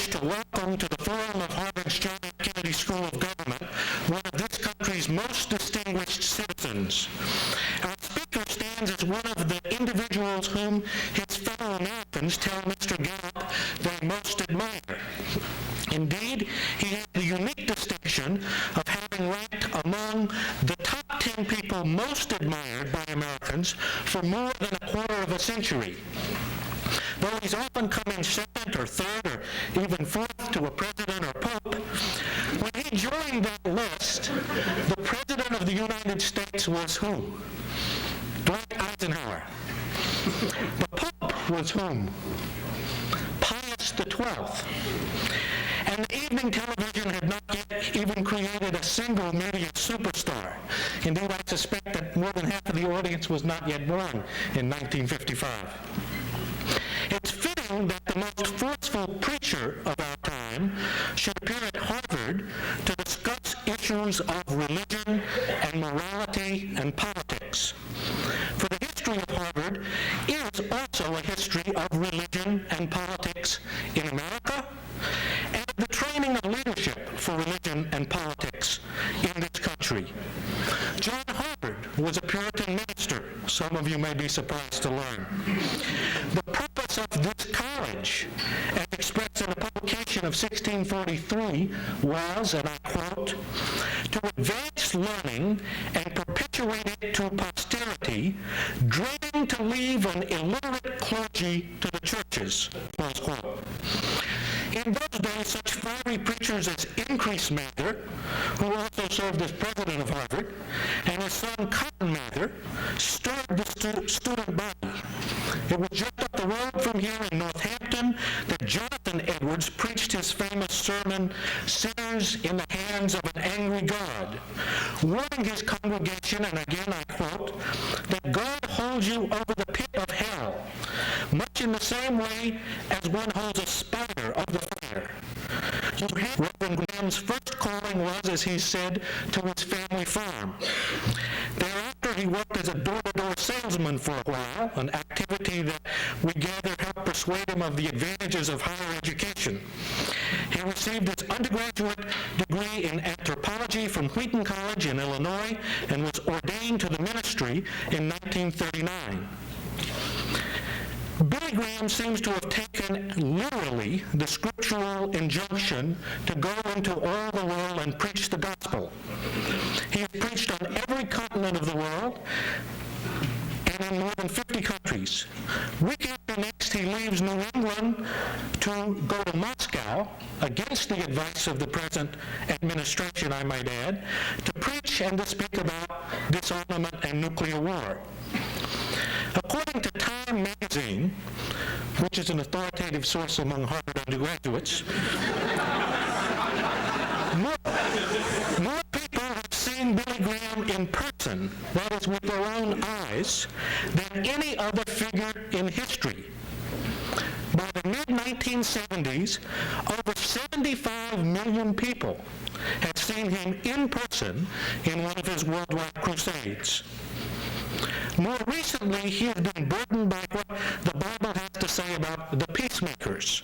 wish to welcome to the forum of Harvard's John F. Kennedy School of Government one of this country's most distinguished citizens. Our speaker stands as one of the individuals whom his fellow Americans tell Mr. Gallup they most admire. Indeed, he has the unique distinction of having ranked among the top 10 people most admired by Americans for more than a quarter of a century. Though he's often coming second or third or even fourth to a president or pope, when he joined that list, the President of the United States was who? Dwight Eisenhower. The Pope was whom? Pius XII. And the evening television had not yet even created a single media superstar. Indeed, I suspect that more than half of the audience was not yet born in 1955. It's fitting that the most forceful preacher of our time should appear at Harvard to discuss issues of religion and morality and politics. For the history of Harvard is also a history of religion and politics in America, and the training of leadership for religion and politics in this country. John Harvard was a Puritan minister, some of you may be surprised to learn. The purpose of this college, as expressed in a publication of 1643, was, and I quote, to advance learning and perpetuate it to posterity, dreading to leave an illiterate clergy to the churches, close quote. In those days, such fiery preachers as Increase Mather, who also served as president of Harvard, and his son Cotton Mather, stirred the student body. It was just up the road from here in Northampton that Jonathan Edwards preached his famous sermon, Sinners in the Hands of an Angry God, warning his congregation, and again I quote, that God holds you over the pit of hell, much in the same way as one holds a spider over the fire. Reverend Graham's first calling was, as he said, to his family farm. Thereafter, he worked as a door-to-door salesman for a while, an activity that we gather helped persuade him of the advantages of higher education. He received his undergraduate degree in anthropology from Wheaton College in Illinois and was ordained to the ministry in 1939. Billy Graham seems to have taken literally the scriptural injunction to go into all the world and preach the gospel. He has preached on every continent of the world and in more than 50 countries. Week after next, he leaves New England to go to Moscow, against the advice of the present administration, I might add, to preach and to speak about disarmament and nuclear war. According to Time magazine, which is an authoritative source among Harvard undergraduates, more people have seen Billy Graham in person, that is with their own eyes, than any other figure in history. By the mid-1970s, over 75 million people have seen him in person in one of his worldwide crusades. More recently, he has been burdened by what the Bible has to say about the peacemakers.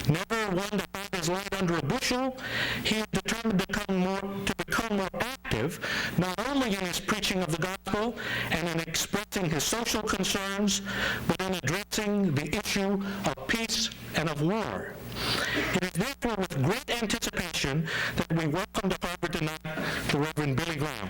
Never one to hide his light under a bushel, he is determined to become more active, not only in his preaching of the gospel and in expressing his social concerns, but in addressing the issue of peace and of war. It is therefore with great anticipation that we welcome to Harvard tonight the Reverend Billy Graham.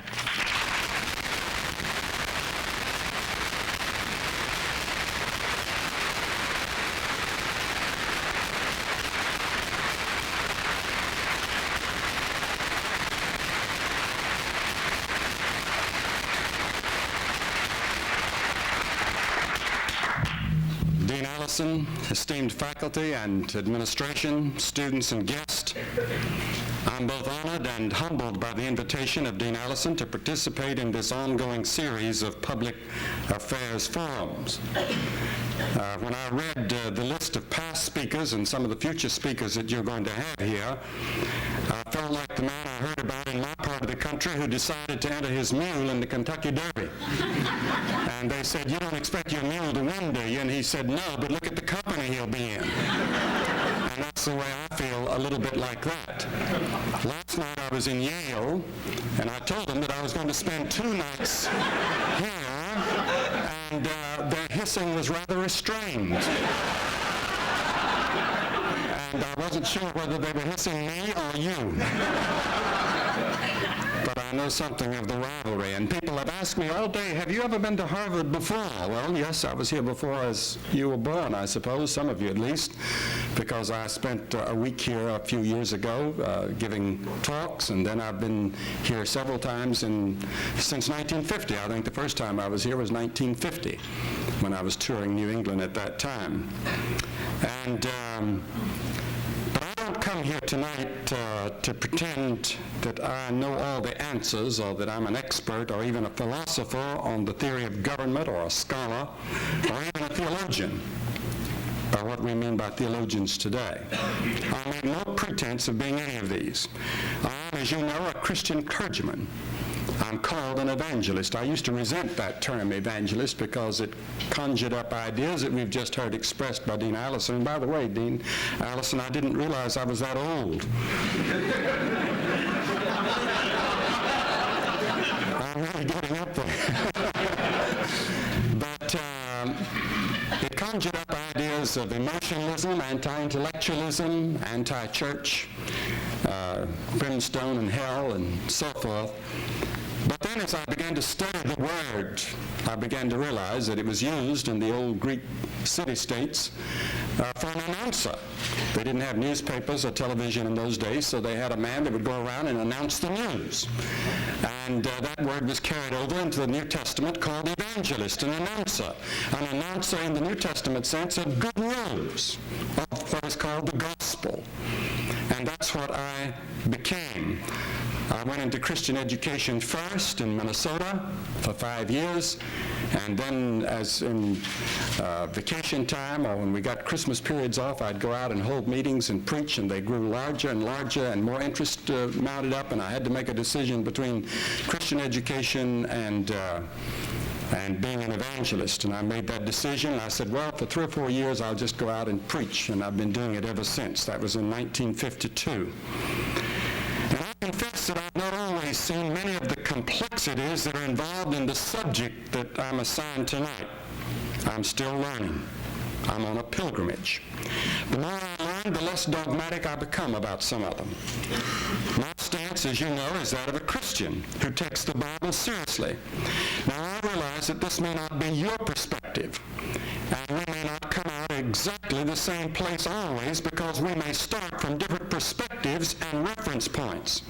Esteemed faculty and administration, students and guests, I'm both honored and humbled by the invitation of Dean Allison to participate in this ongoing series of public affairs forums. When I read the list of past speakers and some of the future speakers that you're going to have here, I felt like the man I heard about in my part of the country who decided to enter his mule in the Kentucky Derby. And they said, "You don't expect your mule to win, do you?" And he said, "No, but look at the company he'll be in." And that's the way I little bit like that. Last night I was in Yale, and I told them that I was going to spend 2 nights here, and their hissing was rather restrained. And I wasn't sure whether they were hissing me or you. But I know something of the rivalry. And people have asked me all day, have you ever been to Harvard before? Well, yes, I was here before as you were born, I suppose, some of you at least, because I spent a week here a few years ago giving talks, and then I've been here several times since 1950. I think the first time I was here was 1950, when I was touring New England at that time. And but I don't come here tonight to pretend that I know all the answers, or that I'm an expert or even a philosopher on the theory of government, or a scholar, or even a theologian, by what we mean by theologians today. I make no pretense of being any of these. I am, as you know, a Christian clergyman. I'm called an evangelist. I used to resent that term, evangelist, because it conjured up ideas that we've just heard expressed by Dean Allison. And by the way, Dean Allison, I didn't realize I was that old. I'm really getting up there. But it conjured up ideas of emotionalism, anti-intellectualism, anti-church, brimstone and hell, and so forth. But then as I began to study the word, I began to realize that it was used in the old Greek city-states for an announcer. They didn't have newspapers or television in those days, so they had a man that would go around and announce the news. And that word was carried over into the New Testament, called evangelist, an announcer. An announcer in the New Testament sense of good news, of what is called the gospel. And that's what I became. I went into Christian education first in Minnesota for 5 years, and then as in vacation time, or when we got Christmas periods off, I'd go out and hold meetings and preach, and they grew larger and larger, and more interest mounted up, and I had to make a decision between Christian education and being an evangelist. And I made that decision. I said, well, for 3 or 4 years, I'll just go out and preach, and I've been doing it ever since. That was in 1952. And I confess that I've not always seen many of the complexities that are involved in the subject that I'm assigned tonight. I'm still learning. I'm on a pilgrimage. The more I learn, the less dogmatic I become about some of them. My stance, as you know, is that of a Christian who takes the Bible seriously. Now, I realize that this may not be your perspective, and we may not come out exactly the same place always, because we may start from different perspectives and reference points.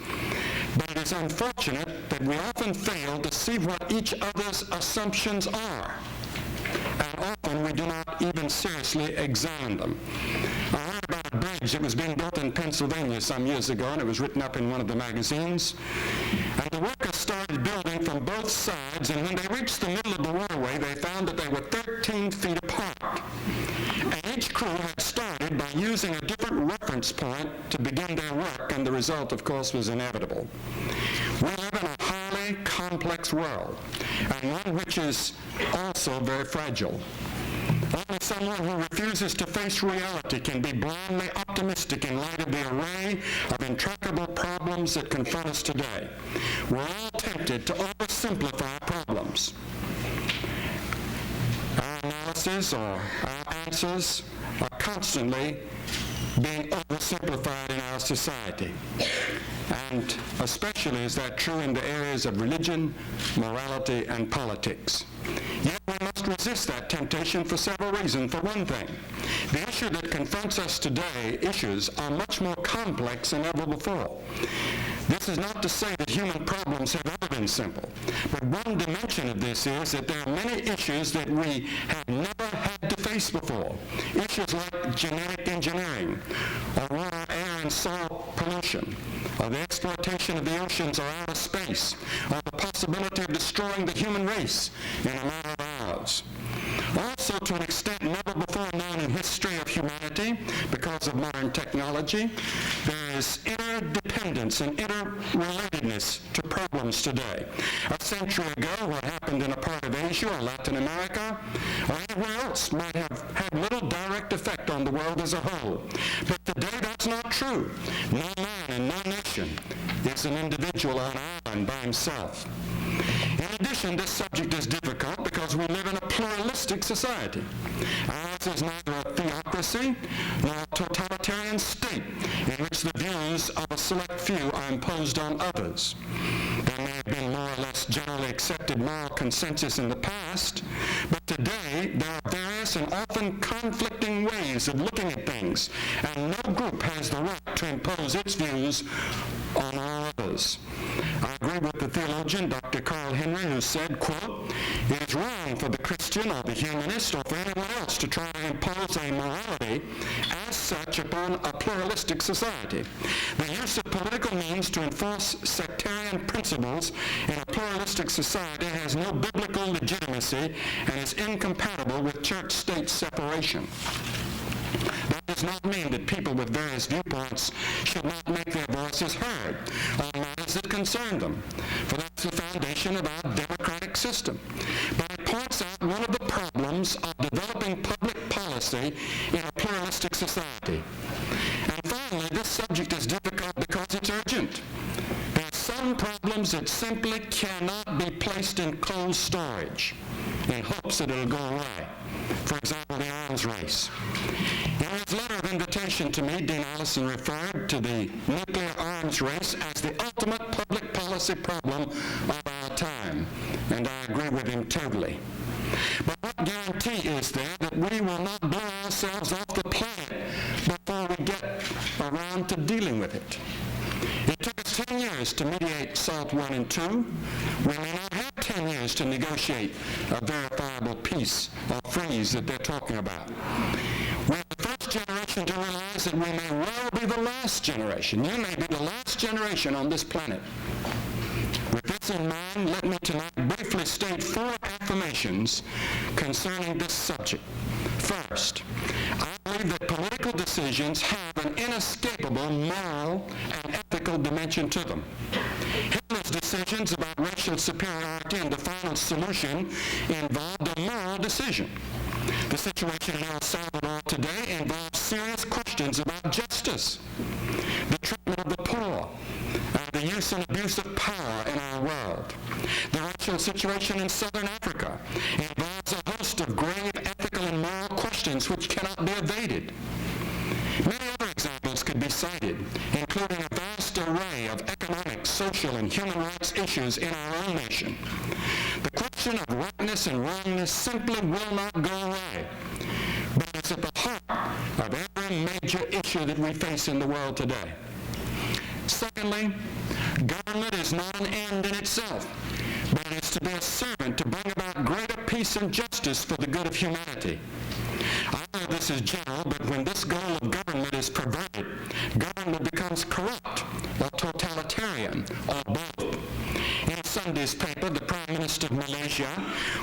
But it is unfortunate that we often fail to see what each other's assumptions are. And often we do not even seriously examine them. I heard about a bridge that was being built in Pennsylvania some years ago, and it was written up in one of the magazines. And the workers started building from both sides, and when they reached the middle of the waterway, they found that they were 13 feet apart. And each crew had started by using a different reference point to begin their work, and the result, of course, was inevitable. We live in a highly complex world, and one which is also very fragile. Only someone who refuses to face reality can be blindly optimistic in light of the array of intractable problems that confront us today. We're all tempted to oversimplify problems. Our analysis or our answers are constantly being oversimplified in our society. And especially is that true in the areas of religion, morality, and politics. Yet we must resist that temptation for several reasons. For one thing, the issue that confronts us today, issues are much more complex than ever before. This is not to say that human problems have ever been simple, but one dimension of this is that there are many issues that we have never had to face before. Issues like genetic engineering, or water, air, and soil pollution, or the exploitation of the oceans or outer space, or the possibility of destroying the human race in a matter of hours. Also, to an extent never before known in history of humanity, because of modern technology, there is interdependence and interrelatedness to problems today. A century ago, what happened in a part of Asia or Latin America or anywhere else might have had little direct effect on the world as a whole. But today, that's not true. No man and no nation is an individual on an island by himself. In addition, this subject is difficult because we live in a pluralistic society. Ours is neither a theocracy nor a totalitarian state in which the views of a select few are imposed on others. There may have been more or less generally accepted moral consensus in the past, but today there are various and often conflicting ways of looking at things, and no group has the right to impose its views on all others. I agree with the theologian Dr. Carl Henry, who said, quote, "It is wrong for the Christian or the humanist or for anyone else to try to impose a morality as such upon a pluralistic society. The use of political means to enforce sectarian principles in a pluralistic society has no biblical legitimacy and is incompatible with church-state separation." That does not mean that people with various viewpoints should not make their voices heard on matters that concern them, for that's the foundation of our democratic system. But it points out one of the problems of developing public policy in a pluralistic society. And finally, this subject is difficult because it's urgent. There are some problems that simply cannot be placed in cold storage in hopes that it'll go away. For example, the arms race. In his letter of invitation to me, Dean Allison referred to the nuclear arms race as the ultimate public policy problem of our time, and I agree with him totally. But what guarantee is there that we will not blow ourselves off the planet before we get around to dealing with it? It took us 10 years to mediate SALT 1 and 2. We may not have 10 years to negotiate a verifiable peace or freeze that they're talking about. We're the first generation to realize that we may well be the last generation. You may be the last generation on this planet. With this in mind, let me tonight briefly state 4 affirmations concerning this subject. First, I believe that political decisions have an inescapable moral and ethical dimension to them. Hitler's decisions about racial superiority and the final solution involved a moral decision. The situation in El Salvador today involves serious questions about justice, the treatment of the poor, and the use and abuse of power in our world. The racial situation in Southern Africa involves a host of grave ethical and moral questions which cannot be evaded. Many other examples could be cited, including a vast array of economic, social, and human rights issues in our own nation. The question of rightness and wrongness simply will not go away, but it's at the heart of every major issue that we face in the world today. Secondly, government is not an end in itself, but it is to be a servant to bring about greater peace and justice for the good of humanity. I know this is general, but when this goal of government is perverted, government becomes corrupt or totalitarian or both. In Sunday's paper, the Prime Minister of Malaysia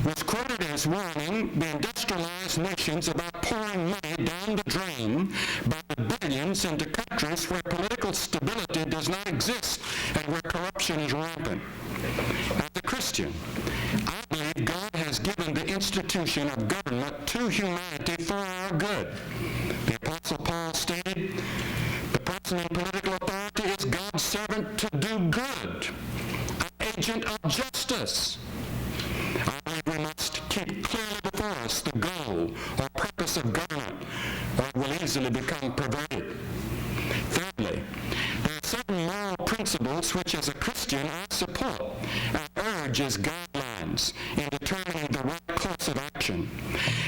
was quoted as warning the industrialized nations about pouring money down the drain by the billions into countries where political stability does not exist and where corruption is rampant. As a Christian, I believe God has given the institution of government to humanity for our good. The Apostle Paul stated, the person in political authority is God's servant to do good, an agent of justice. I believe we must keep clearly before us the goal or purpose of government, or it will easily become perverted. Thirdly, there are certain moral principles which as a Christian I support and urge as guidelines in determining the right course of action.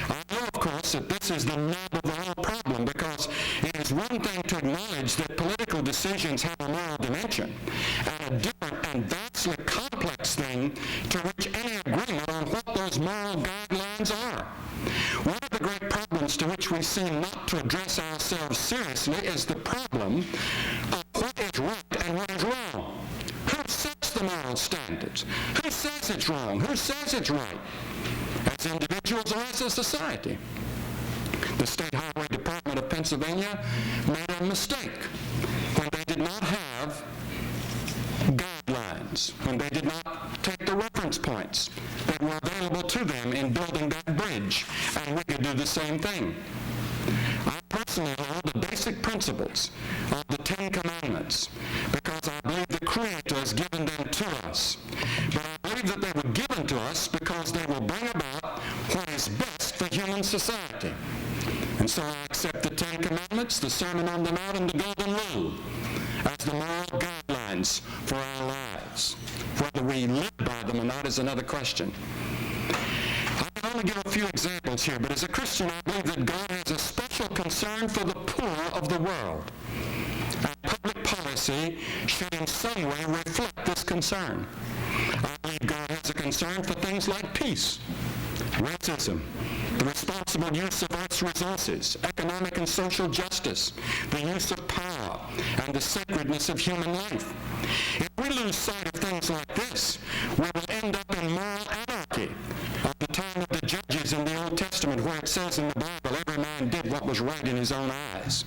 I know, of course, that this is the nub of the whole problem, because it is one thing to acknowledge that political decisions have a moral dimension, and a different and vastly complex thing to reach any agreement on what those moral guidelines are. One of the great problems to which we seem not to address ourselves seriously is the problem of what is right and what is wrong. Who sets the moral standards? Who says it's wrong? Who says it's right? as individuals or as a society. The State Highway Department of Pennsylvania made a mistake when they did not have guidelines, when they did not take the reference points that were available to them in building that bridge, and we could do the same thing. I personally hold the basic principles of the Ten Commandments because I believe the Creator has given them to us. But I believe that they were given to us because they will bring about what is best for human society. And so I accept the Ten Commandments, the Sermon on the Mount, and the Golden Rule as the moral guidelines for our lives. Whether we live by them or not is another question. I can only give a few examples here, but as a Christian, I believe that God has a special concern for the poor of the world. And public policy should in some way reflect this concern. I believe God has a concern for things like peace, racism, the responsible use of Earth's resources, economic and social justice, the use of power, and the sacredness of human life. If we lose sight of things like this, we will end up in moral anarchy of the time of the judges in the Old Testament, where it says in the Bible, every man did what was right in his own eyes.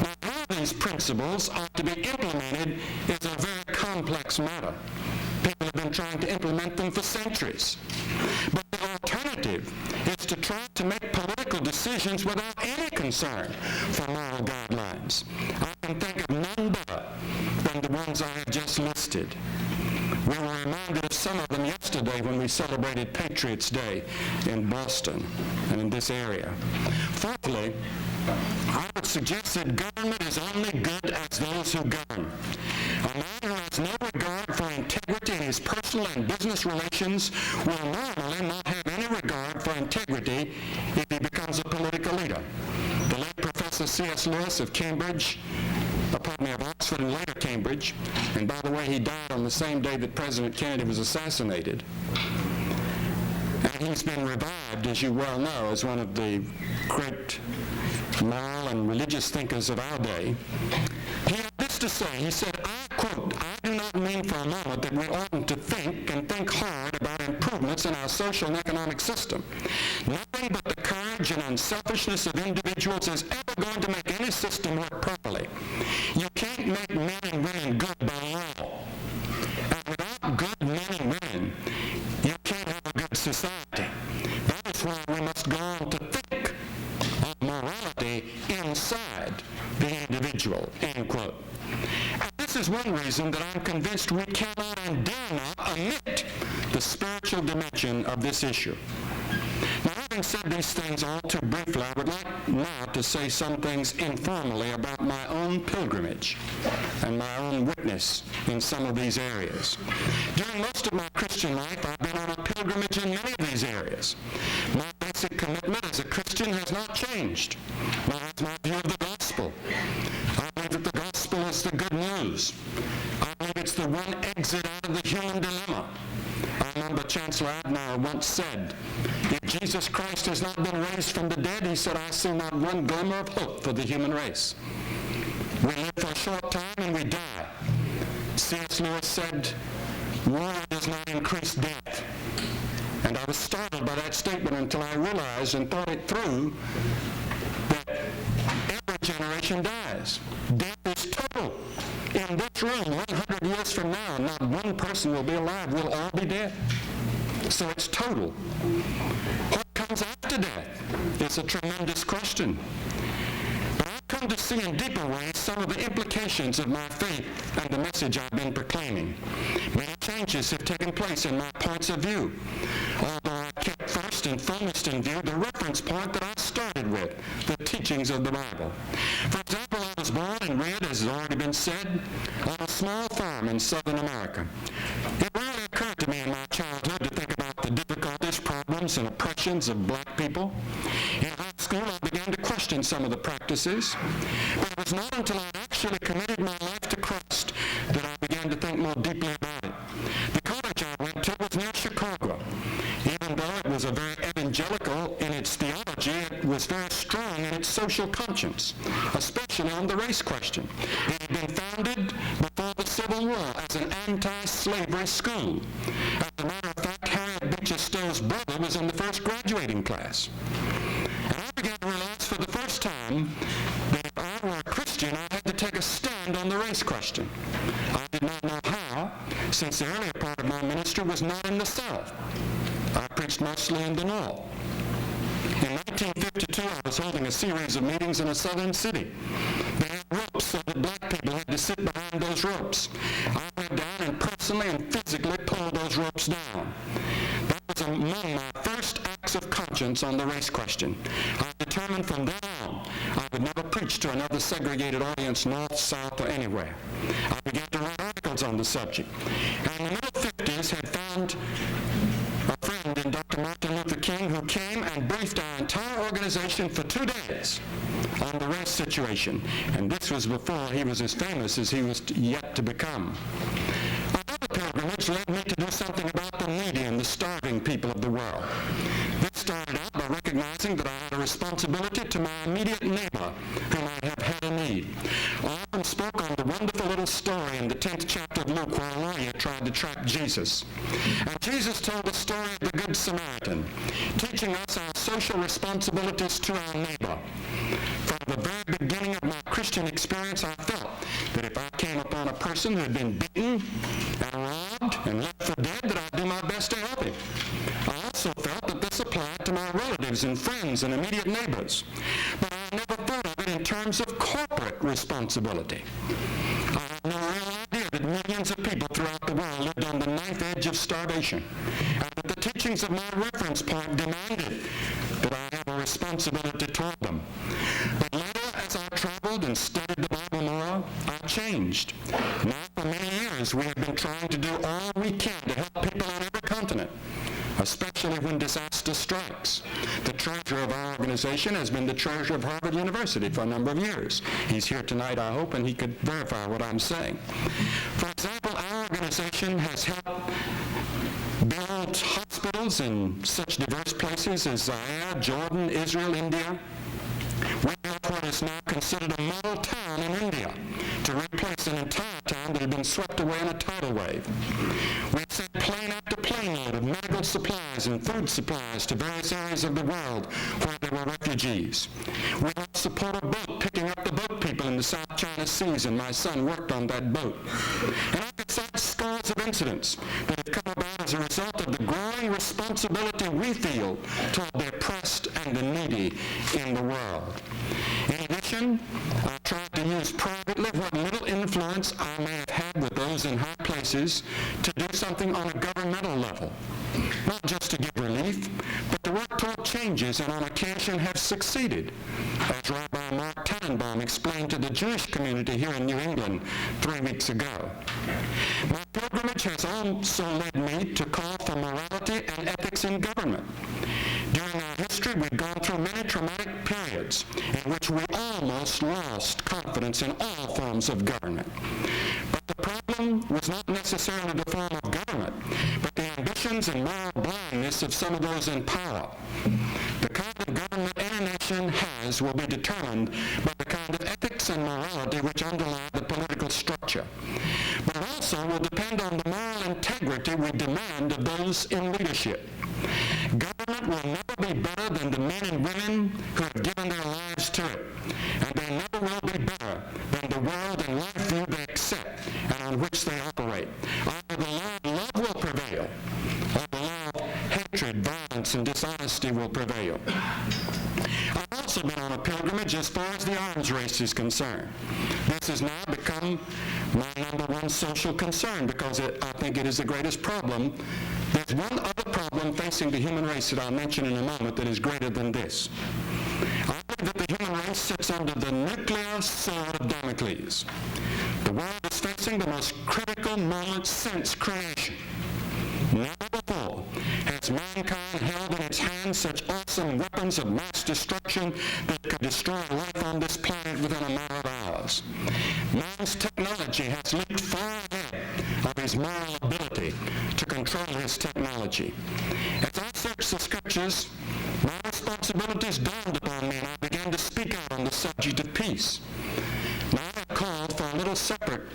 Now, how these principles are to be implemented is a very complex matter. People have been trying to implement them for centuries. But the alternative is to try to make political decisions without any concern for moral guidelines. I can think of none better than the ones I have just listed. We were reminded of some of them yesterday when we celebrated Patriots' Day in Boston and in this area. Fourthly, I would suggest that government is only good as those who govern. A man who has no regard for integrity in his personal and business relations will normally not have any regard for integrity if he becomes a political leader. The late Professor C.S. Lewis of of Oxford and later Cambridge, and by the way, he died on the same day that President Kennedy was assassinated. And he's been revived, as you well know, as one of the great moral and religious thinkers of our day. He had this to say. He said, I quote, "I do not mean for a moment that we oughtn't to think and think hard about improvements in our social and economic system. Nothing but the courage and unselfishness of individuals is ever going to make any system work properly. You can't make men and women good by law. And without good men and women, you can't have a good society. That is why we must go on to think of morality inside the individual," end quote. And this is one reason that I'm convinced we cannot and dare not omit the spiritual dimension of this issue. Now, having said these things all too briefly, I would like now to say some things informally about my own pilgrimage and my own witness in some of these areas. During most of my Christian life, I've been on a pilgrimage in many of these areas. My basic commitment as a Christian has not changed. That's my view of the gospel. I believe that the gospel is the good news. I believe it's the one exit out of the human dilemma. I remember Chancellor Adenauer once said, if Jesus Christ has not been raised from the dead, he said, I see not one glimmer of hope for the human race. We live for a short time and we die. C.S. Lewis said, war does not increase death. And I was startled by that statement until I realized and thought it through that every generation dies. Death is total. In this room, 100 years from now, not one person will be alive. We'll all be dead. So it's total. What comes after death? It's a tremendous question. But I've come to see in deeper ways some of the implications of my faith and the message I've been proclaiming. Many changes have taken place in my points of view, although I kept first and foremost in view the reference point that I started with, the teachings of the Bible. For example, I was born and reared, as has already been said, on a small farm in Southern America. It rarely occurred to me in my childhood to think about the difficulties, problems, and oppressions of black people. In high school, I began to question some of the practices, but it was not until I actually committed my life to Christ that I began to think more deeply about it. The college I went to was near Chicago. Even though it was a very evangelical in its theology, it was very strong in its social conscience, especially on the race question. It had been founded before the Civil War as an anti-slavery school. As a matter of fact, Harriet Beecher Stowe's brother was was in the first graduating class. And I began to realize for the first time that if I were a Christian, I had to take a stand on the race question. I did not know how, since the earlier part of my ministry was not in the South. I preached mostly in the North. In 1952, I was holding a series of meetings in a southern city. They had ropes so that black people had to sit behind those ropes. I went down and personally and physically pulled those ropes down. That was among my first acts of conscience on the race question. I determined from then on I would never preach to another segregated audience, north, south, or anywhere. I began to write articles on the subject. And in the middle 50s had found a friend in Dr. Martin Luther King, who came and briefed our entire organization for 2 days on the race situation. And this was before he was as famous as he was yet to become. Another pilgrimage led me to do something about the needy and the starving people of the world. This started out by recognizing that I had a responsibility to my immediate neighbor who might have had a need. I often spoke on the wonderful little story in the 10th chapter of Luke where a lawyer tried to trap Jesus. And Jesus told the story of the Good Samaritan, teaching us our social responsibilities to our neighbor. From the very beginning of my Christian experience, I felt that if I came upon a person who had been beaten and robbed and left for dead, that I'd do my best to help him. I also felt that this applied to my relatives and friends and immediate neighbors. But I never thought of it in terms of corporate responsibility. I had no real idea that millions of people throughout the world lived on the knife edge of starvation, and that the teachings of my reference point demanded that I have a responsibility toward them. But later, as I traveled and studied the Bible more, I changed. Now, for many years, we have been trying to do all we can to help people on every continent, especially when disaster strikes. The treasurer of our organization has been the treasurer of Harvard University for a number of years. He's here tonight, I hope, and he could verify what I'm saying. For example, our organization has helped build hospitals in such diverse places as Zaire, Jordan, Israel, India. We built what is now considered a model town in India to replace an entire town that had been swept away in a tidal wave. We sent plane after plane load of medical supplies and food supplies to various areas of the world where there were refugees. We helped support a boat picking up the boat people in the South China Seas, and my son worked on that boat. And I could cite scores of incidents that have come about as a result of the growing responsibility we feel toward the oppressed and the needy in the world. In addition, I tried to use privately what little influence I may have had with those in high places to do something on a governmental level. Not just to give relief, but to work toward changes, and on occasion have succeeded, as Rabbi Mark Tannenbaum explained to the Jewish community here in New England 3 weeks ago. My pilgrimage has also led me to call for morality and ethics in government. During our history, we've gone through many traumatic periods in which we almost lost confidence in all forms of government. But the problem was not necessarily the form of government, but the ambitions and moral blindness of some of those in power. The kind of government any nation has will be determined by the kind of ethics and morality which underlie the political structure. But it also will depend on the moral integrity we demand of those in leadership. Government will never be better than the men and women who have given their lives to it, and they never will be better than the world and life view they accept and on which they operate. Either the law of love will prevail, or the law of hatred, violence, and dishonesty will prevail. I've also been on a pilgrimage as far as the arms race is concerned. This has now become my number one social concern because I think it is the greatest problem. There's one other problem facing the human race that I'll mention in a moment that is greater than this. I believe that the human race sits under the nuclear sword of Damocles. The world is facing the most critical moment since creation. Never before has mankind held in its hands such awesome weapons of mass destruction that could destroy life on this planet within a matter of hours. Man's technology has leaped far ahead of his moral ability to control his technology. As I searched the scriptures, my responsibilities dawned upon me, and I began to speak out on the subject of peace. Now I called for a little separate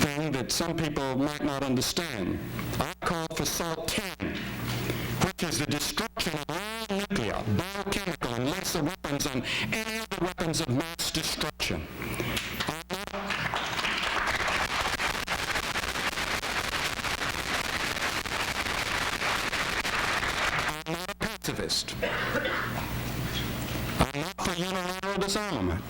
thing that some people might not understand. I called for SALT 10, which which is the destruction of all nuclear, biochemical, and laser weapons and any other weapons of mass destruction. I'm not a pacifist. I'm not for unilateral disarmament.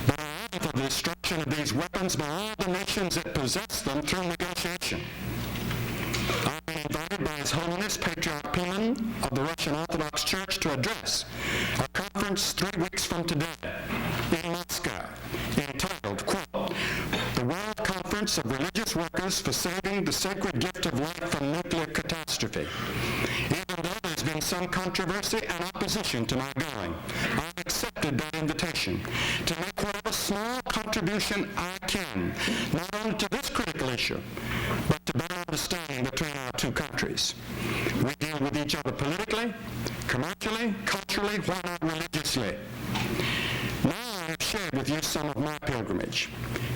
But I am for the destruction of these weapons by all the nations that possess them through negotiation. I've been invited by His Holiness Patriarch Pimen of the Russian Orthodox Church to address a conference 3 weeks from today in Moscow entitled, quote, "The World Conference of Religious Workers for Saving the Sacred Gift of Life from Nuclear Catastrophe." Even though there's been some controversy and opposition to my going, I've accepted that invitation to make whatever small contribution I can, not only to this critical issue, but to better understanding between our two countries. We deal with each other politically, commercially, culturally, why not religiously? Now I have shared with you some of my pilgrimage,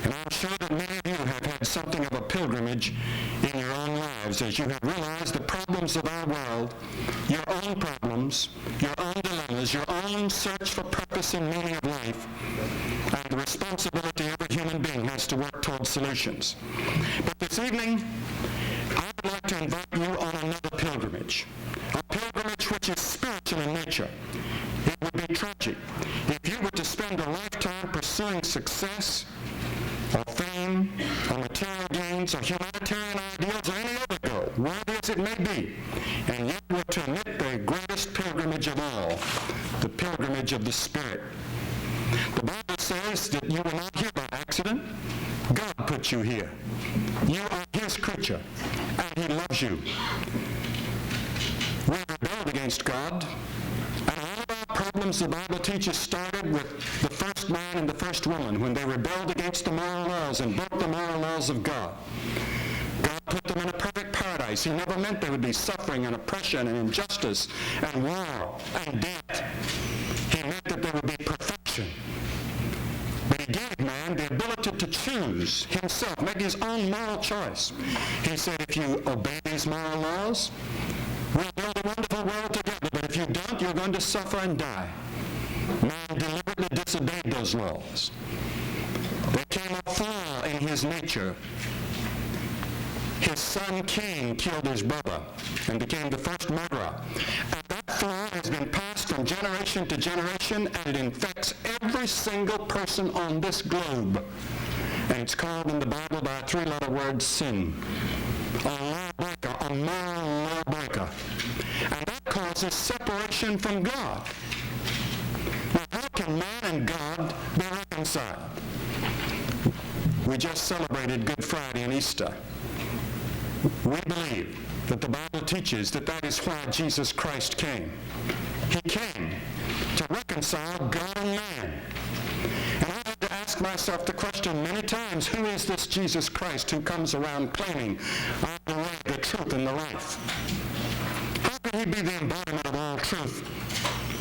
and I'm sure that many of you have had something of a pilgrimage in your own lives as you have realized the problems of our world, your own problems, your own dilemmas, your own search for purpose and meaning of life, and the responsibility every human being has to work towards solutions. But this evening, I would like to invite you on another pilgrimage, a pilgrimage which is spiritual in nature. It would be tragic if you were to spend a lifetime pursuing success or fame or material gains or humanitarian ideals or any other goal, worthy as it may be, and yet were to omit the greatest pilgrimage of all, the pilgrimage of the Spirit. The Bible says that you were not here by accident. God put you here. You are His creature, and He loves you. We rebelled against God, and all of our problems, the Bible teaches, started with the first man and the first woman when they rebelled against the moral laws and broke the moral laws of God. God put them in a perfect paradise. He never meant there would be suffering and oppression and injustice and war and death. He meant that there would be perfection. But He gave man the ability to choose himself, make his own moral choice. He said, if you obey these moral laws, we'll build a wonderful world together, but if you don't, you're going to suffer and die. Man deliberately disobeyed those laws. There came a flaw in his nature. His son Cain killed his brother and became the first murderer. And that flaw has been passed from generation to generation, and it infects every single person on this globe. And it's called in the Bible by a 3-letter word, sin. A lawbreaker, a moral lawbreaker. And that causes separation from God. Now, how can man and God be reconciled? We just celebrated Good Friday and Easter. We believe that the Bible teaches that that is why Jesus Christ came. He came to reconcile God and man. And I had to ask myself the question many times, who is this Jesus Christ who comes around claiming, I'm the way, the truth, and the life? How could He be the embodiment of all truth?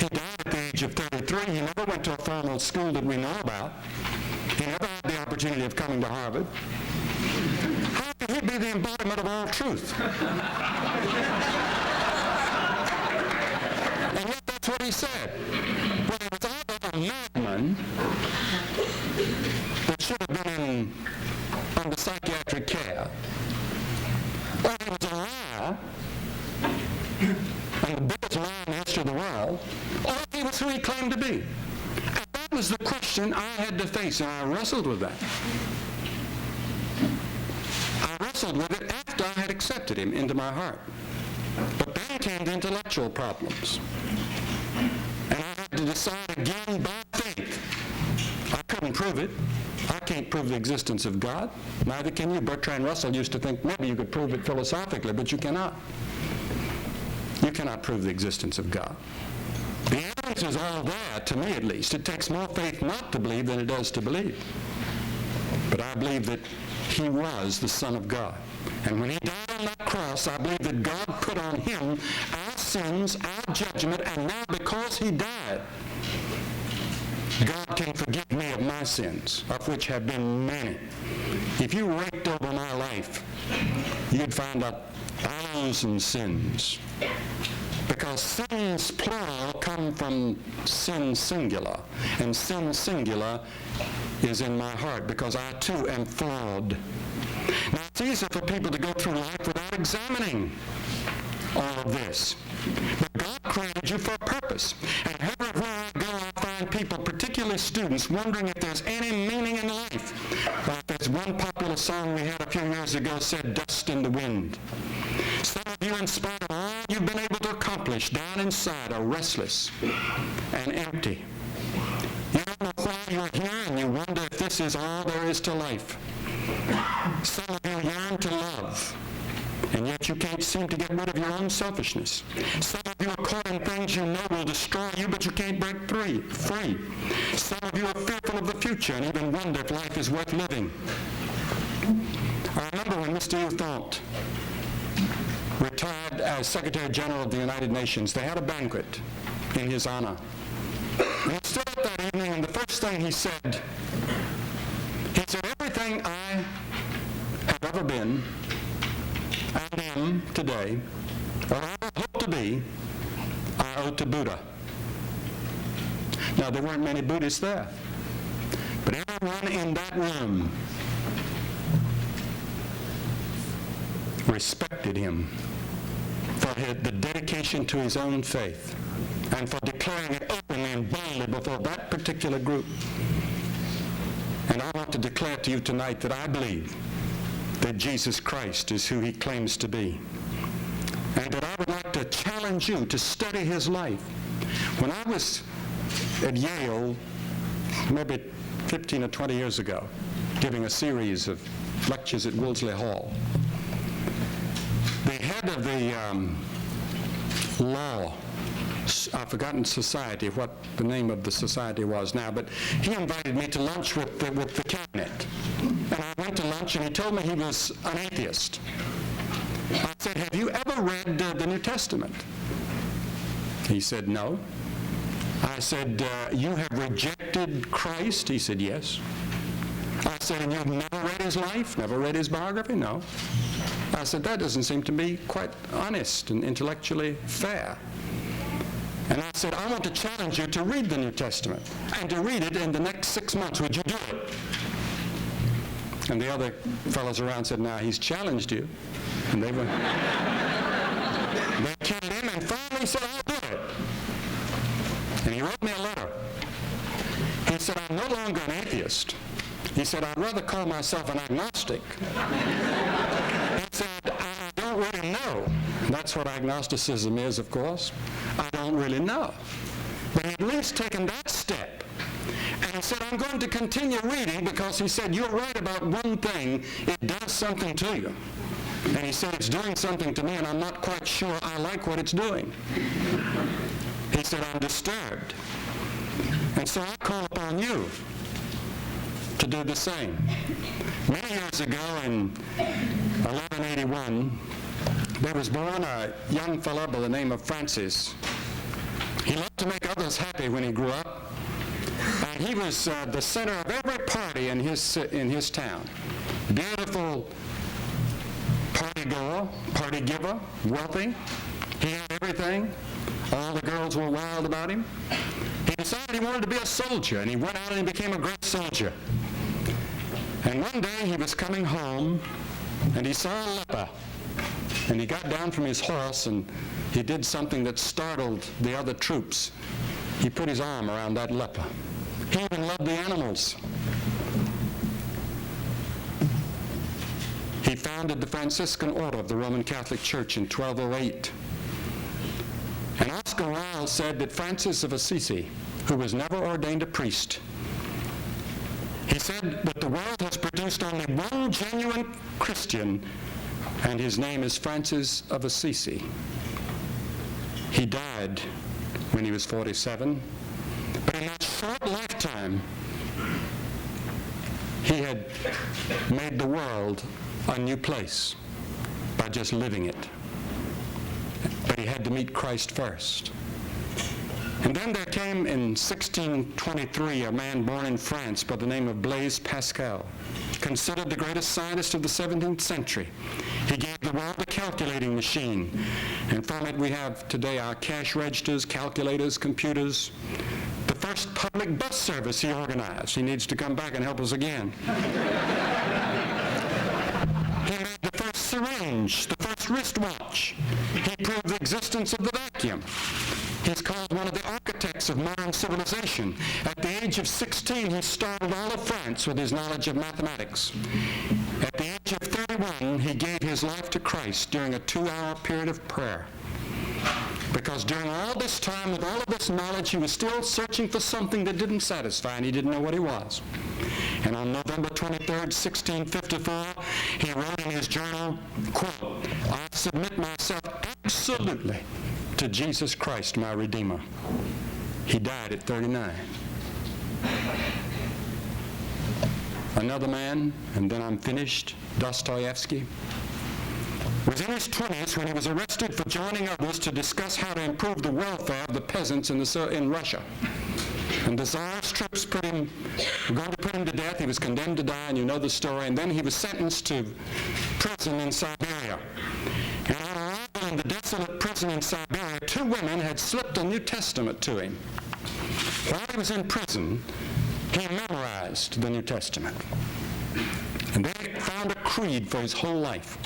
He died at the age of 33. He never went to a formal school that we know about. He never had the opportunity of coming to Harvard. How could He be the embodiment of all truth? And yet that's what He said. Well, He was either a madman that should have been under psychiatric care, or He was a liar, and the biggest liar in the history of the world, or He was who He claimed to be. And that was the question I had to face, and I wrestled with that. I wrestled with it after I had accepted Him into my heart. But then came the intellectual problems. And I had to decide again by faith. I couldn't prove it. I can't prove the existence of God. Neither can you. Bertrand Russell used to think maybe you could prove it philosophically, but you cannot. You cannot prove the existence of God. The evidence is all there, to me at least. It takes more faith not to believe than it does to believe. But I believe that He was the Son of God. And when He died on that cross, I believe that God put on Him our sins, our judgment, and now because He died, God can forgive me of my sins, of which have been many. If you raked over my life, you'd find 1,000 sins. Because sins plural come from sin singular, and sin singular is in my heart because I too am flawed. Now it's easy for people to go through life without examining all of this. But God created you for a purpose. And everywhere I go, I find people, particularly students, wondering if there's any meaning in life. Like there's one popular song we had a few years ago said, "Dust in the wind." Some of you, in spite of all you've been able to accomplish, down inside are restless and empty. You don't know why you're here, and you wonder if this is all there is to life. Some of you yearn to love, and yet you can't seem to get rid of your own selfishness. Some of you are caught in things you know will destroy you, but you can't break free. Some of you are fearful of the future and even wonder if life is worth living. I remember when Mr. Youthont retired as Secretary General of the United Nations, they had a banquet in his honor. And he stood up that evening, and the first thing he said, everything I have ever been and am today, or I hope to be, I owe to Buddha. Now, there weren't many Buddhists there, but everyone in that room respected him for the dedication to his own faith and for declaring it openly and boldly before that particular group. And I want to declare to you tonight that I believe that Jesus Christ is who he claims to be. And that I would like to challenge you to study his life. When I was at Yale, maybe 15 or 20 years ago, giving a series of lectures at Wolseley Hall, the head of the law, I've forgotten society, what the name of the society was now, but he invited me to lunch with the cabinet. And I went to lunch, and he told me he was an atheist. I said, "Have you ever read the New Testament?" He said, "No." I said, "You have rejected Christ?" He said, "Yes." I said, "And you've never read his life, never read his biography?" "No." I said, "That doesn't seem to be quite honest and intellectually fair." And I said, "I want to challenge you to read the New Testament and to read it in the next 6 months. Would you do it?" And the other fellows around said, "Now, he's challenged you." And they killed him, and finally he said, "I'll do it." And he wrote me a letter. He said, "I'm no longer an atheist." He said, "I'd rather call myself an agnostic." He said, "I don't really know." That's what agnosticism is, of course. I don't really know. But he'd at least taken that step. And he said, "I'm going to continue reading," because he said, "You're right about one thing. It does something to you." And he said, "It's doing something to me, and I'm not quite sure I like what it's doing." He said, "I'm disturbed." And so I call upon you to do the same. Many years ago, in 1181, there was born a young fellow by the name of Francis. He loved to make others happy when he grew up. And he was the center of every party in his town. Beautiful party goer, party giver, wealthy. He had everything. All the girls were wild about him. He decided he wanted to be a soldier, and he went out and he became a great soldier. And one day he was coming home, and he saw a leper. And he got down from his horse, and he did something that startled the other troops. He put his arm around that leper. He even loved the animals. He founded the Franciscan Order of the Roman Catholic Church in 1208. And Oscar Wilde said that Francis of Assisi, who was never ordained a priest, he said that the world has produced only one genuine Christian, and his name is Francis of Assisi. He died when he was 47, but in that short lifetime, he had made the world a new place by just living it. But he had to meet Christ first. And then there came in 1623 a man born in France by the name of Blaise Pascal, considered the greatest scientist of the 17th century. He gave the world a calculating machine, and from it we have today our cash registers, calculators, computers. The first public bus service he organized. He needs to come back and help us again. He made the first syringe, the first wristwatch. He proved the existence of the vacuum. He's called one of the architects of modern civilization. At the age of 16, he startled all of France with his knowledge of mathematics. At the age of 31, he gave his life to Christ during a 2-hour period of prayer. Because during all this time, with all of this knowledge, he was still searching for something that didn't satisfy, and he didn't know what it was. And on November 23rd, 1654, he wrote in his journal, quote, "I submit myself absolutely to Jesus Christ, my Redeemer." He died at 39. Another man, and then I'm finished, Dostoyevsky, was in his 20s when he was arrested for joining others to discuss how to improve the welfare of the peasants in Russia. And the Tsar's troops were going to put him to death. He was condemned to die, and you know the story. And then he was sentenced to prison in Siberia. And on arrival in the desolate prison in Siberia, 2 women had slipped a New Testament to him. While he was in prison, he memorized the New Testament. And they found a creed for his whole life.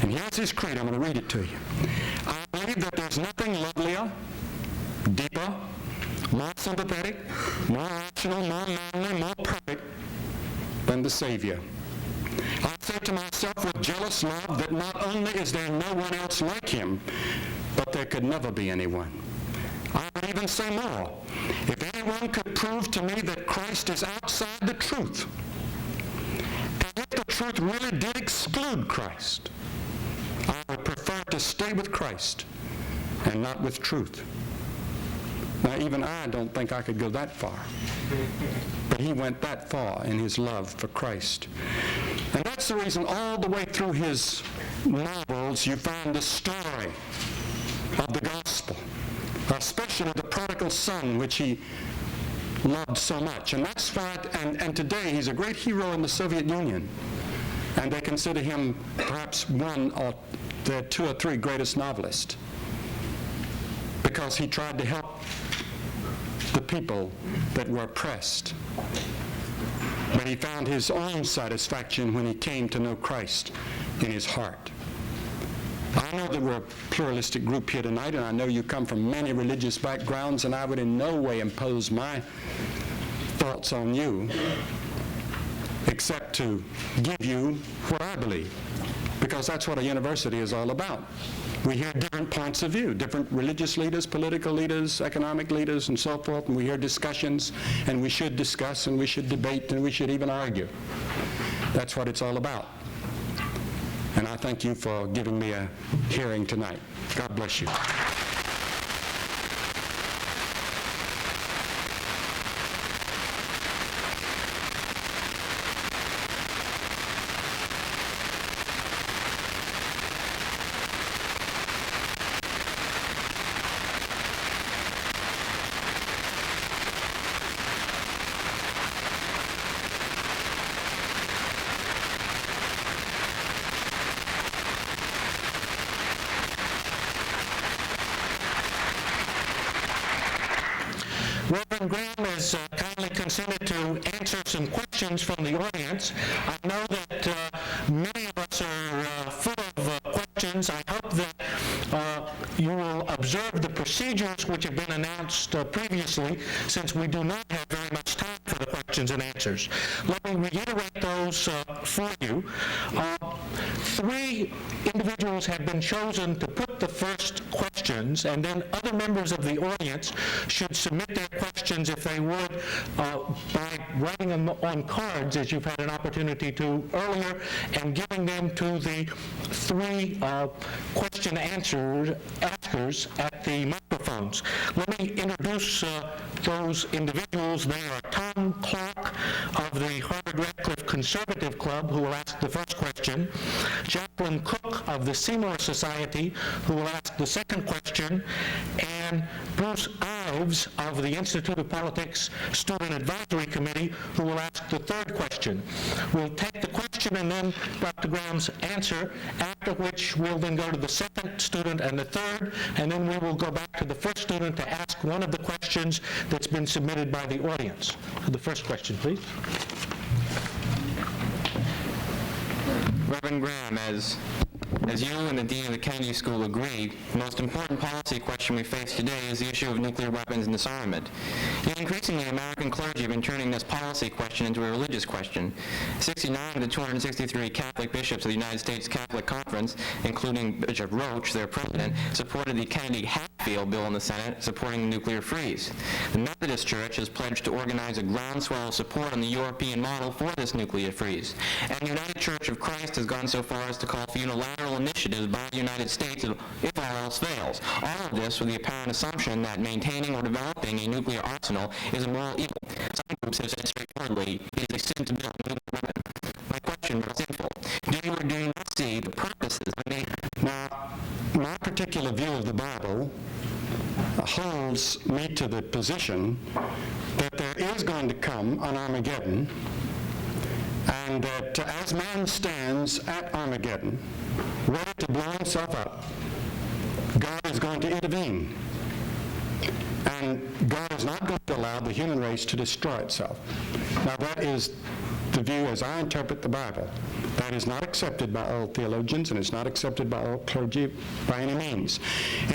And here's his creed. I'm going to read it to you. "I believe that there's nothing lovelier, deeper, more sympathetic, more rational, more manly, more perfect than the Savior. I say to myself with jealous love that not only is there no one else like him, but there could never be anyone. I would even say more. If anyone could prove to me that Christ is outside the truth, and if the truth really did exclude Christ, I would prefer to stay with Christ and not with truth." Now, even I don't think I could go that far. But he went that far in his love for Christ. And that's the reason all the way through his novels you find the story of the gospel, especially the prodigal son, which he loved so much. And that's why, and today he's a great hero in the Soviet Union. And they consider him perhaps one of the 2 or 3 greatest novelists, because he tried to help the people that were oppressed. But he found his own satisfaction when he came to know Christ in his heart. I know that we're a pluralistic group here tonight, and I know you come from many religious backgrounds, and I would in no way impose my thoughts on you, except to give you what I believe, because that's what a university is all about. We hear different points of view, different religious leaders, political leaders, economic leaders, and so forth, and we hear discussions, and we should discuss, and we should debate, and we should even argue. That's what it's all about. And I thank you for giving me a hearing tonight. God bless you. Reverend Graham has kindly consented to answer some questions from the audience. I know that many of us are full of questions. I hope that you will observe the procedures which have been announced previously, since we do not have very much time for the questions and answers. Let me reiterate those for you. 3 individuals have been chosen to put the first questions, and then other members of the audience should submit their questions, if they would, by writing them on cards, as you've had an opportunity to earlier, and giving them to the 3 question askers at the microphones. Let me introduce those individuals. They are Tom Clark of the Harvard-Radcliffe Conservative Club, who will ask the first question, Jacqueline Cook of the Seymour Society, who will ask the second question, and and Bruce Ives of the Institute of Politics Student Advisory Committee, who will ask the third question. We'll take the question and then Dr. Graham's answer, after which we'll then go to the second student and the third, and then we will go back to the first student to ask one of the questions that's been submitted by the audience. The first question, please. Reverend Graham, as you and the Dean of the Kennedy School agree, the most important policy question we face today is the issue of nuclear weapons and disarmament. Yet increasingly, American clergy have been turning this policy question into a religious question. 69 of the 263 Catholic bishops of the United States Catholic Conference, including Bishop Roach, their president, supported the Kennedy-Hatfield bill in the Senate supporting the nuclear freeze. The Methodist Church has pledged to organize a groundswell of support on the European model for this nuclear freeze. And the United Church of Christ has gone so far as to call for unilateral initiatives by the United States if all else fails. All of this with the apparent assumption that maintaining or developing a nuclear arsenal is a moral evil. Some groups have said straightforwardly it is a sin to build a nuclear weapon. My question is simple. Do you or do you not see the purposes? Now, my particular view of the Bible holds me to the position that there is going to come an Armageddon, and that as man stands at Armageddon, ready to blow himself up, God is going to intervene. And God is not going to allow the human race to destroy itself. Now that is the view as I interpret the Bible. That is not accepted by all theologians, and it's not accepted by all clergy by any means.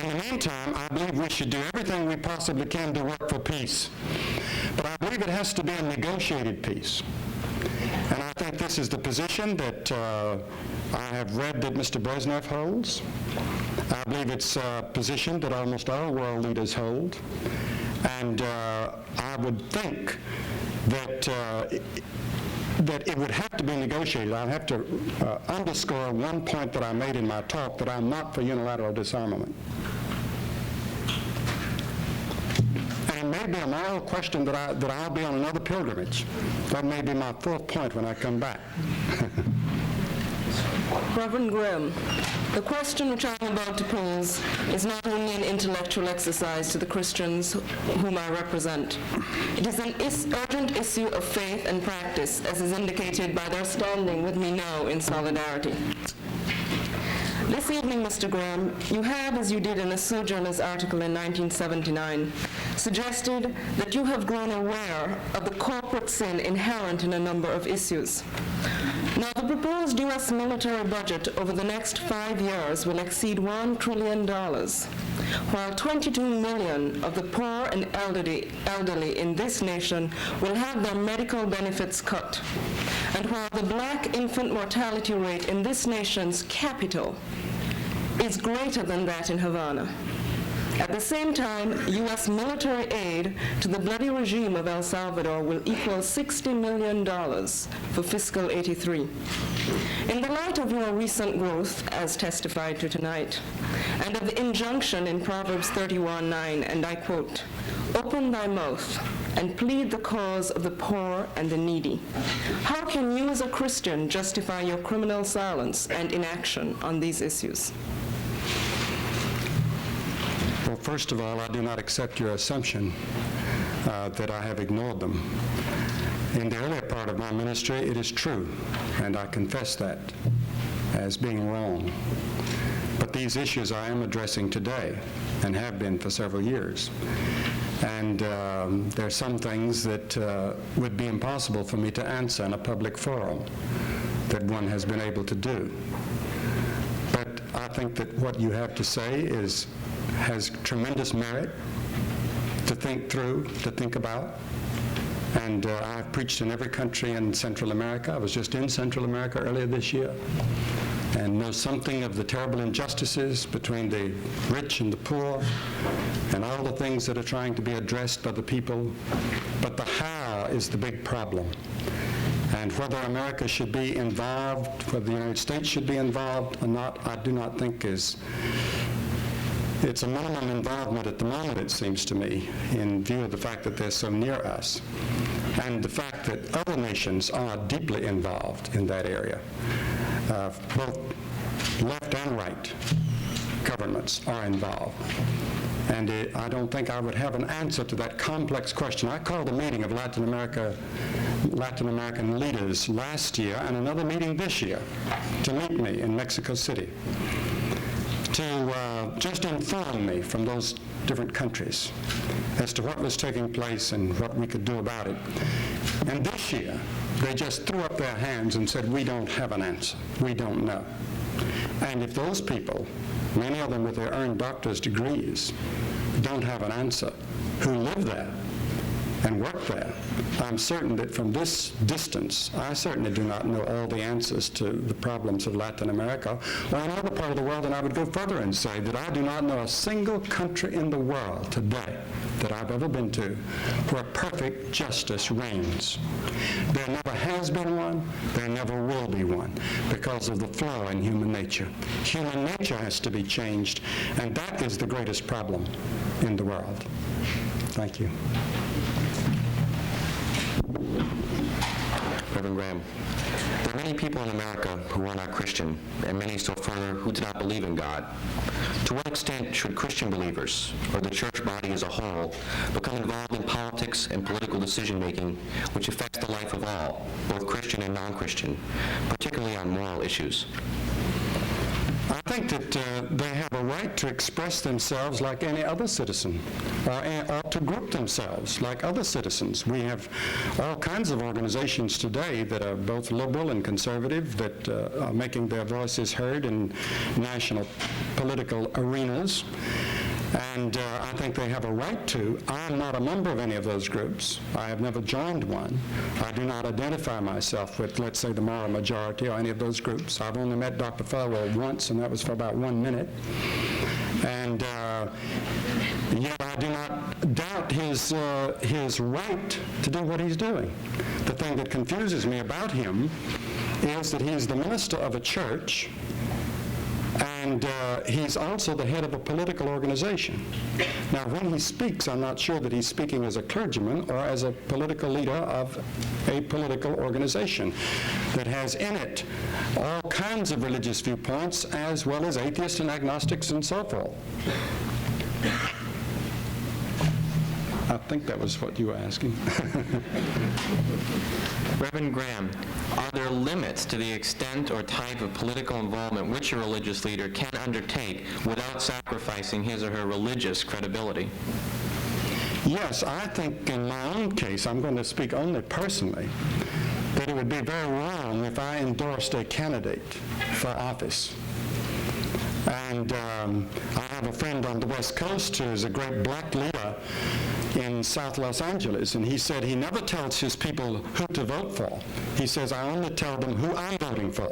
In the meantime, I believe we should do everything we possibly can to work for peace. But I believe it has to be a negotiated peace. And I think this is the position that I have read that Mr. Brezhnev holds. I believe it's a position that almost all world leaders hold. And I would think that that it would have to be negotiated. I'll have to underscore one point that I made in my talk, that I'm not for unilateral disarmament. And it may be a moral question that I'll be on another pilgrimage. That may be my fourth point when I come back. Reverend Graham, the question which I am about to pose is not only an intellectual exercise to the Christians whom I represent. It is an urgent issue of faith and practice, as is indicated by their standing with me now in solidarity. This evening, Mr. Graham, you have, as you did in a Sojourner's article in 1979, suggested that you have grown aware of the corporate sin inherent in a number of issues. Now, the proposed U.S. military budget over the next 5 years will exceed $1 trillion, while 22 million of the poor and elderly in this nation will have their medical benefits cut, and while the black infant mortality rate in this nation's capital is greater than that in Havana. At the same time, U.S. military aid to the bloody regime of El Salvador will equal $60 million for fiscal 83. In the light of your recent growth, as testified to tonight, and of the injunction in Proverbs 31:9, and I quote, "Open thy mouth and plead the cause of the poor and the needy," how can you as a Christian justify your criminal silence and inaction on these issues? Well, first of all, I do not accept your assumption that I have ignored them. In the earlier part of my ministry, it is true, and I confess that as being wrong. But these issues I am addressing today, and have been for several years. And there are some things that would be impossible for me to answer in a public forum that one has been able to do. But I think that what you have to say has tremendous merit to think through, to think about. And I've preached in every country in Central America. I was just in Central America earlier this year, and know something of the terrible injustices between the rich and the poor, and all the things that are trying to be addressed by the people. But the how is the big problem. And whether America should be involved, whether the United States should be involved or not, I do not think it's a minimum involvement at the moment, it seems to me, in view of the fact that they're so near us, and the fact that other nations are deeply involved in that area. Both left and right governments are involved. And I don't think I would have an answer to that complex question. I called a meeting of Latin American leaders last year and another meeting this year to meet me in Mexico City, to just inform me from those different countries as to what was taking place and what we could do about it. And this year, they just threw up their hands and said, we don't have an answer. We don't know. And if those people, many of them with their earned doctor's degrees, don't have an answer, who live there and work there, I'm certain that from this distance, I certainly do not know all the answers to the problems of Latin America or another part of the world, and I would go further and say that I do not know a single country in the world today that I've ever been to where perfect justice reigns. There never has been one, there never will be one, because of the flaw in human nature. Human nature has to be changed, and that is the greatest problem in the world. Thank you. Reverend Graham, there are many people in America who are not Christian, and many still further who do not believe in God. To what extent should Christian believers, or the church body as a whole, become involved in politics and political decision-making which affects the life of all, both Christian and non-Christian, particularly on moral issues? I think that they have a right to express themselves like any other citizen, or to group themselves like other citizens. We have all kinds of organizations today that are both liberal and conservative that are making their voices heard in national political arenas. And I think they have a right to. I'm not a member of any of those groups. I have never joined one. I do not identify myself with, let's say, the moral majority or any of those groups. I've only met Dr. Farwell once, and that was for about 1 minute. And yet I do not doubt his right to do what he's doing. The thing that confuses me about him is that he's the minister of a church, and he's also the head of a political organization. Now, when he speaks, I'm not sure that he's speaking as a clergyman or as a political leader of a political organization that has in it all kinds of religious viewpoints, as well as atheists and agnostics and so forth. I think that was what you were asking. Reverend Graham, are there limits to the extent or type of political involvement which a religious leader can undertake without sacrificing his or her religious credibility? Yes, I think in my own case, I'm going to speak only personally, that it would be very wrong if I endorsed a candidate for office. And I have a friend on the West Coast who is a great black leader in South Los Angeles, and he said he never tells his people who to vote for. He says, I only tell them who I'm voting for.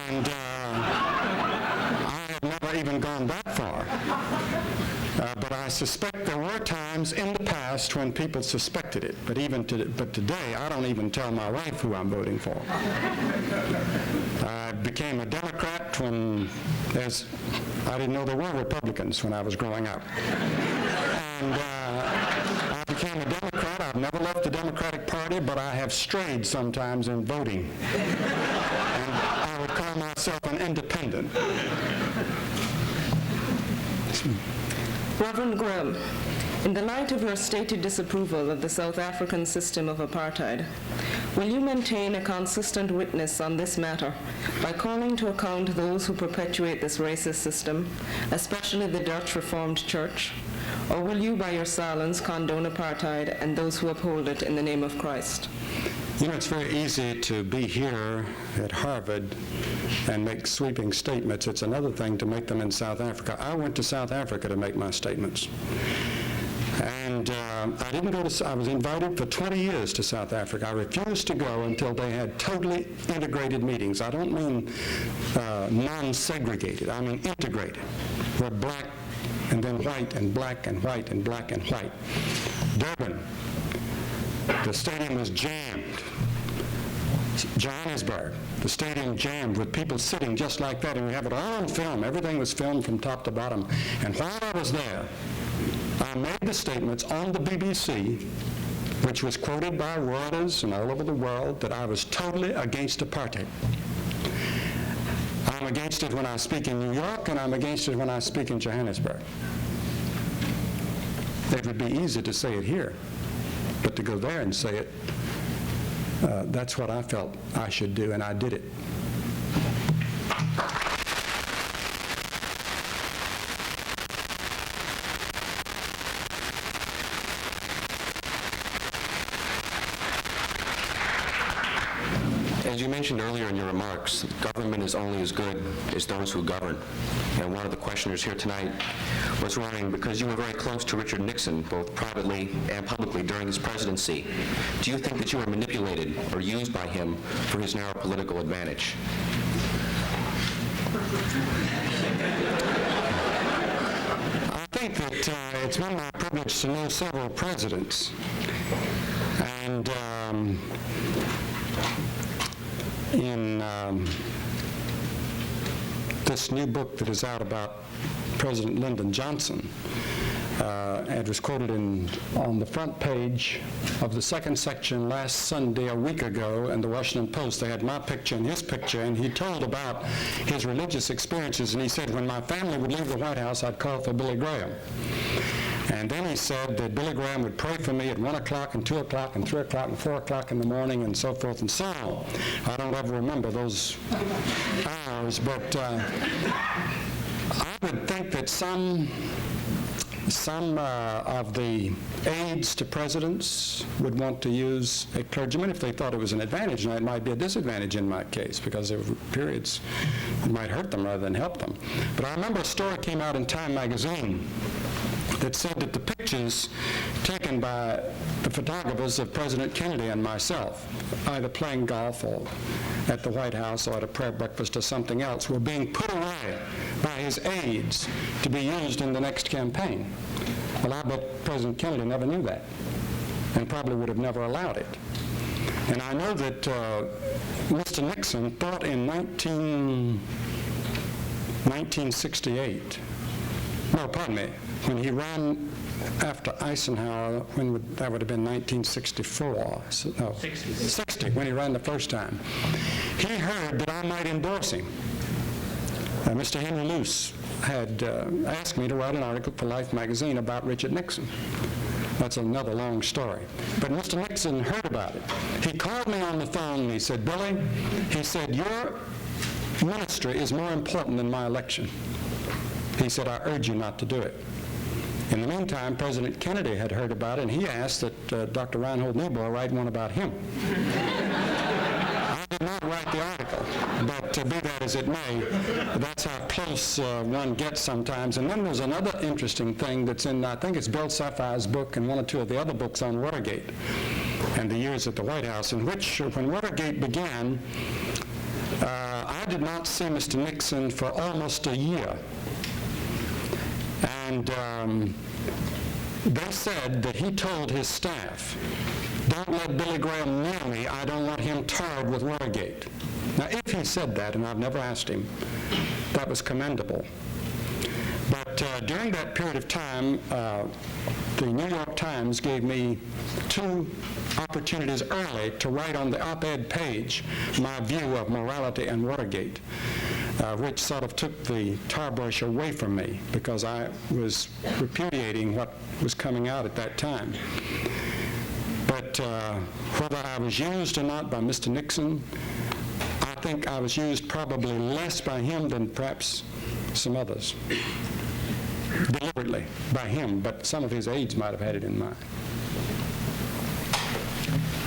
And I have never even gone that far. But I suspect there were times in the past when people suspected it. But today, I don't even tell my wife who I'm voting for. I became a Democrat when I didn't know there were Republicans when I was growing up. And I became a Democrat. I've never left the Democratic Party, but I have strayed sometimes in voting. And I would call myself an independent. Reverend Graham, in the light of your stated disapproval of the South African system of apartheid, will you maintain a consistent witness on this matter by calling to account those who perpetuate this racist system, especially the Dutch Reformed Church? Or will you, by your silence, condone apartheid and those who uphold it in the name of Christ? You know, it's very easy to be here at Harvard and make sweeping statements. It's another thing to make them in South Africa. I went to South Africa to make my statements. And I didn't go to, I was invited for 20 years to South Africa. I refused to go until they had totally integrated meetings. I don't mean non-segregated, I mean integrated, where black and then white and black and white and black and white. Durban, the stadium was jammed. Johannesburg, the stadium jammed with people sitting just like that, and we have it all on film. Everything was filmed from top to bottom. And while I was there, I made the statements on the BBC, which was quoted by Reuters and all over the world, that I was totally against apartheid. I'm against it when I speak in New York, and I'm against it when I speak in Johannesburg. It would be easy to say it here, but to go there and say it, that's what I felt I should do, and I did it. As you mentioned earlier in your remarks, government is only as good as those who govern. And one of the questioners here tonight was wondering, because you were very close to Richard Nixon, both privately and publicly during his presidency, do you think that you were manipulated or used by him for his narrow political advantage? I think that it's been my privilege to know several presidents. And in this new book that is out about President Lyndon Johnson, it was quoted on the front page of the second section last Sunday, a week ago, in the Washington Post. They had my picture and his picture, and he told about his religious experiences, and he said, when my family would leave the White House, I'd call for Billy Graham. And then he said that Billy Graham would pray for me at 1 o'clock and 2 o'clock and 3 o'clock and 4 o'clock in the morning and so forth and so on. I don't ever remember those hours, but I would think that some of the aides to presidents would want to use a clergyman if they thought it was an advantage. Now, it might be a disadvantage in my case, because there were periods it might hurt them rather than help them. But I remember a story came out in Time magazine that said that the pictures taken by the photographers of President Kennedy and myself, either playing golf or at the White House or at a prayer breakfast or something else, were being put away by his aides to be used in the next campaign. Well, I bet President Kennedy never knew that, and probably would have never allowed it. And I know that Mr. Nixon thought in 1968, no, pardon me, when he ran after Eisenhower, that would have been 1964, no, 60, when he ran the first time, he heard that I might endorse him. Mr. Henry Luce had asked me to write an article for Life magazine about Richard Nixon. That's another long story. But Mr. Nixon heard about it. He called me on the phone and he said, Billy, he said, your ministry is more important than my election. He said, I urge you not to do it. In the meantime, President Kennedy had heard about it, and he asked that Dr. Reinhold Niebuhr write one about him. I did not write the article, but be that as it may, that's how close one gets sometimes. And then there's another interesting thing that's in, I think it's Bill Sapphire's book and one or two of the other books on Watergate and the years at the White House, in which, when Watergate began, I did not see Mr. Nixon for almost a year. And they said that he told his staff, don't let Billy Graham near me, I don't want him tarred with Watergate. Now, if he said that, and I've never asked him, that was commendable. But during that period of time, the New York Times gave me 2 opportunities early to write on the op-ed page my view of morality and Watergate, which sort of took the tarbrush away from me, because I was repudiating what was coming out at that time. But whether I was used or not by Mr. Nixon, I think I was used probably less by him than perhaps some others. Deliberately by him, but some of his aides might have had it in mind.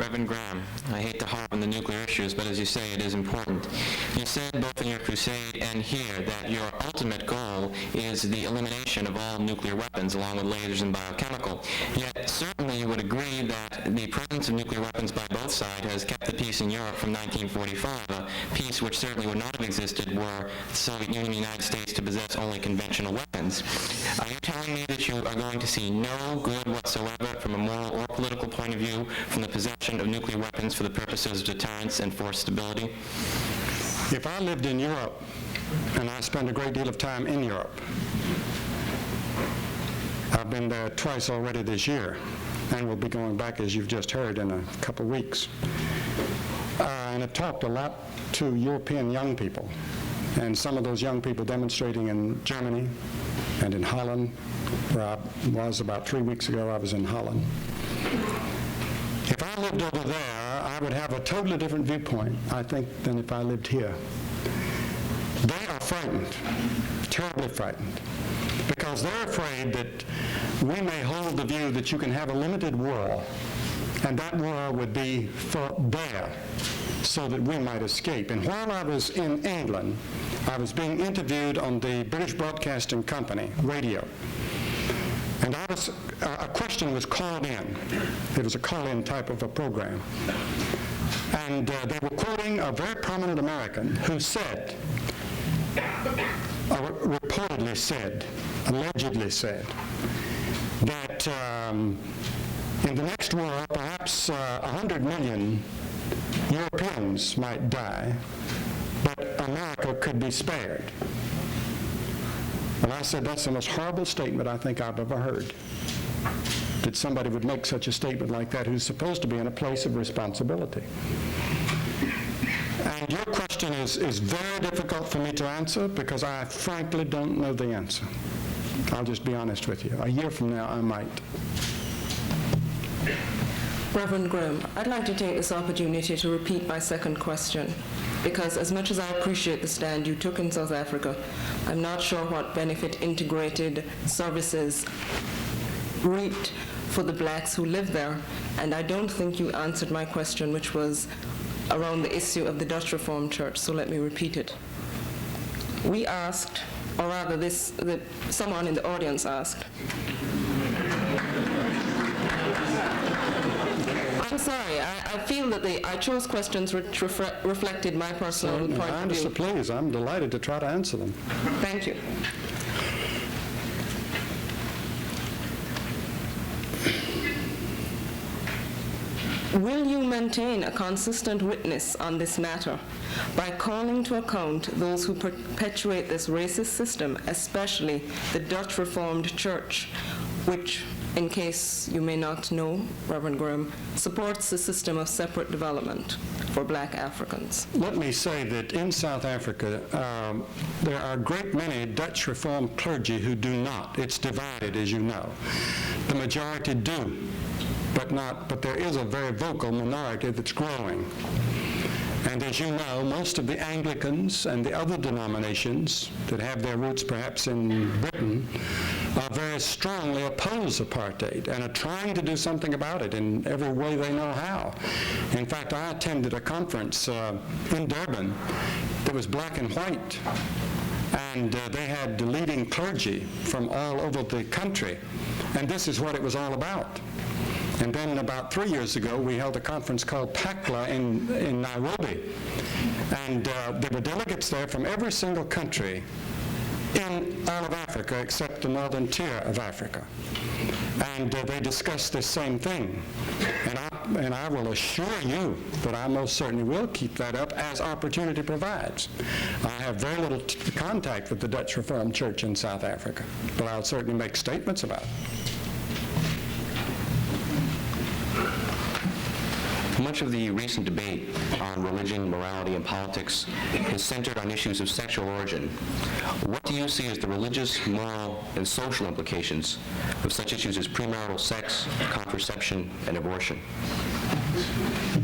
Reverend Graham, I hate to harp on the nuclear issues, but as you say, it is important. You said both in your crusade and here that your ultimate goal is the elimination of all nuclear weapons, along with lasers and biochemical. Yet certainly you would agree that the presence of nuclear weapons by both sides has kept the peace in Europe from 1945, a peace which certainly would not have existed were the Soviet Union and the United States to possess only conventional weapons. Are you telling me that you are going to see no good whatsoever from a moral or political point of view from the possession of nuclear weapons for the purposes of deterrence and force stability? If I lived in Europe, and I spend a great deal of time in Europe, I've been there twice already this year, and we'll be going back, as you've just heard, in a couple of weeks, and I've talked a lot to European young people, And some of those young people demonstrating in Germany and in Holland, where I was about 3 weeks ago, I was in Holland. If I lived over there, I would have a totally different viewpoint, I think, than if I lived here. They are frightened, terribly frightened, because they're afraid that we may hold the view that you can have a limited war, and that war would be for there, so that we might escape. And while I was in England, I was being interviewed on the British Broadcasting Company radio, and a question was called in. It was a call-in type of a program. And they were quoting a very prominent American who said, reportedly said, allegedly said, that in the next war, perhaps 100 million Europeans might die, but America could be spared. And I said, that's the most horrible statement I think I've ever heard. That somebody would make such a statement like that who's supposed to be in a place of responsibility. And your question is very difficult for me to answer because I frankly don't know the answer. I'll just be honest with you. A year from now, I might. Reverend Grimm, I'd like to take this opportunity to repeat my second question, because as much as I appreciate the stand you took in South Africa, I'm not sure what benefit integrated services reaped for the blacks who live there, and I don't think you answered my question, which was around the issue of the Dutch Reformed Church, so let me repeat it. We asked, or rather someone in the audience asked, I'm sorry, I feel that I chose questions which reflected my personal point of view. Please, I'm delighted to try to answer them. Thank you. Will you maintain a consistent witness on this matter by calling to account those who perpetuate this racist system, especially the Dutch Reformed Church, which, in case you may not know, Reverend Grimm, supports a system of separate development for black Africans? Let me say that in South Africa, there are a great many Dutch Reformed clergy who do not. It's divided, as you know. The majority do, but there is a very vocal minority that's growing. And as you know, most of the Anglicans and the other denominations that have their roots perhaps in Britain are very strongly oppose apartheid and are trying to do something about it in every way they know how. In fact, I attended a conference in Durban that was black and white, and they had the leading clergy from all over the country, and this is what it was all about. And then about 3 years ago, we held a conference called PACLA in Nairobi. And there were delegates there from every single country in all of Africa except the northern tier of Africa. And they discussed this same thing. And I will assure you that I most certainly will keep that up as opportunity provides. I have very little contact with the Dutch Reformed Church in South Africa, but I'll certainly make statements about it. Much of the recent debate on religion, morality, and politics is centered on issues of sexual origin. What do you see as the religious, moral, and social implications of such issues as premarital sex, contraception, and abortion?